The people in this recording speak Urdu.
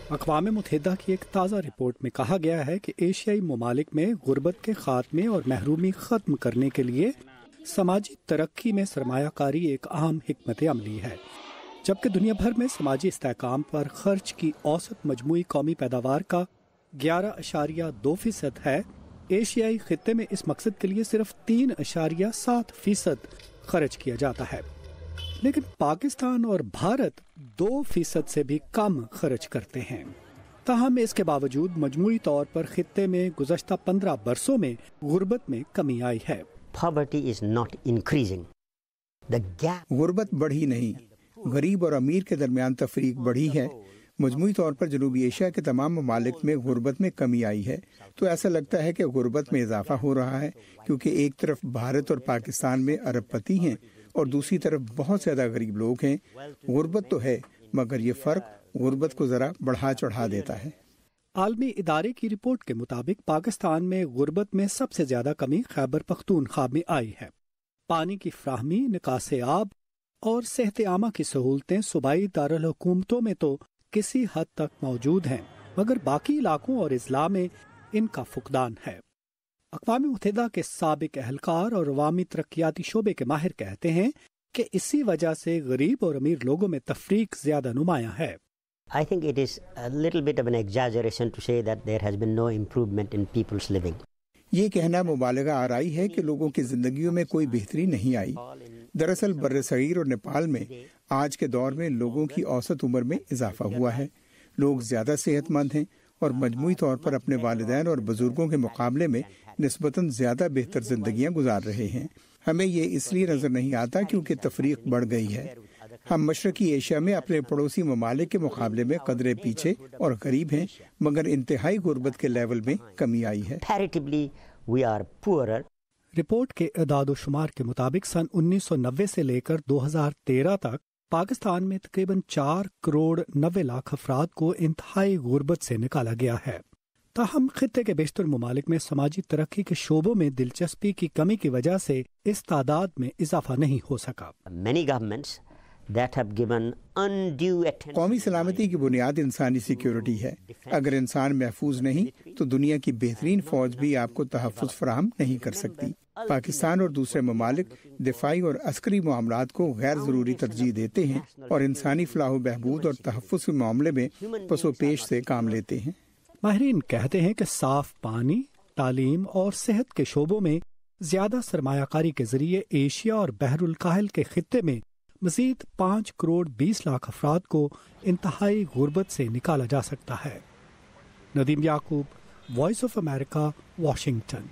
اقوام متحدہ کی ایک تازہ رپورٹ میں کہا گیا ہے کہ ایشیائی ممالک میں غربت کے خاتمے اور محرومی ختم کرنے کے لیے سماجی ترقی میں سرمایہ کاری ایک اہم حکمت عملی ہے، جبکہ دنیا بھر میں سماجی استحکام پر خرچ کی اوسط مجموعی قومی پیداوار کا 11.2% ہے۔ ایشیائی خطے میں اس مقصد کے لیے صرف 3.7% خرچ کیا جاتا ہے، لیکن پاکستان اور بھارت 2% سے بھی کم خرچ کرتے ہیں۔ تاہم اس کے باوجود مجموعی طور پر خطے میں گزشتہ 15 برسوں میں غربت میں کمی آئی ہے۔ Poverty is not increasing. The gap غربت بڑھی نہیں، غریب اور امیر کے درمیان تفریق بڑھی ہے۔ مجموعی طور پر جنوبی ایشیا کے تمام ممالک میں غربت میں کمی آئی ہے، تو ایسا لگتا ہے کہ غربت میں اضافہ ہو رہا ہے، کیونکہ ایک طرف بھارت اور پاکستان میں ارب پتی ہیں اور دوسری طرف بہت زیادہ غریب لوگ ہیں۔ غربت تو ہے، مگر یہ فرق غربت کو ذرا بڑھا چڑھا دیتا ہے۔ عالمی ادارے کی رپورٹ کے مطابق پاکستان میں غربت میں سب سے زیادہ کمی خیبر پختونخوا میں آئی ہے۔ پانی کی فراہمی، نکاس آب اور صحت عامہ کی سہولتیں صوبائی دارالحکومتوں میں تو کسی حد تک موجود ہیں، مگر باقی علاقوں اور اضلاع میں ان کا فقدان ہے۔ اقوام متحدہ کے سابق اہلکار اور عوامی ترقیاتی شعبے کے ماہر کہتے ہیں کہ اسی وجہ سے غریب اور امیر لوگوں میں تفریق زیادہ نمایاں ہے۔ I think it is a little bit of an exaggeration to say that there has been no improvement in people's living. یہ کہنا مبالغہ آرائی ہے کہ لوگوں کی زندگیوں میں کوئی بہتری نہیں آئی۔ دراصل بر صغیر اور نیپال میں آج کے دور میں لوگوں کی اوسط عمر میں اضافہ ہوا ہے، لوگ زیادہ صحت مند ہیں اور مجموعی طور پر اپنے والدین اور بزرگوں کے مقابلے میں نسبتاً زیادہ بہتر زندگیاں گزار رہے ہیں۔ ہمیں یہ اس لیے نظر نہیں آتا کیونکہ تفریق بڑھ گئی ہے۔ ہم مشرقی ایشیا میں اپنے پڑوسی ممالک کے مقابلے میں قدرے پیچھے اور غریب ہیں، مگر انتہائی غربت کے لیول میں کمی آئی ہے۔ Comparatively, we are poorer. Report کے اعداد و شمار کے مطابق سن 1990 سے لے کر 2013 تک پاکستان میں تقریباً 4.90 کروڑ افراد کو انتہائی غربت سے نکالا گیا ہے۔ تاہم خطے کے بیشتر ممالک میں سماجی ترقی کے شعبوں میں دلچسپی کی کمی کی وجہ سے اس تعداد میں اضافہ نہیں ہو سکا۔ Many governments that have given undue attention. قومی سلامتی کی بنیاد انسانی سیکیورٹی ہے۔ اگر انسان محفوظ نہیں تو دنیا کی بہترین فوج بھی آپ کو تحفظ فراہم نہیں کر سکتی۔ پاکستان اور دوسرے ممالک دفاعی اور عسکری معاملات کو غیر ضروری ترجیح دیتے ہیں اور انسانی فلاح و بہبود اور تحفظ کے معاملے میں پس و پیش سے کام لیتے ہیں۔ ماہرین کہتے ہیں کہ صاف پانی، تعلیم اور صحت کے شعبوں میں زیادہ سرمایہ کاری کے ذریعے ایشیا اور بحر الکاہل کے خطے میں مزید 5.20 کروڑ افراد کو انتہائی غربت سے نکالا جا سکتا ہے۔ ندیم یعقوب، وائس آف امریکہ، واشنگٹن۔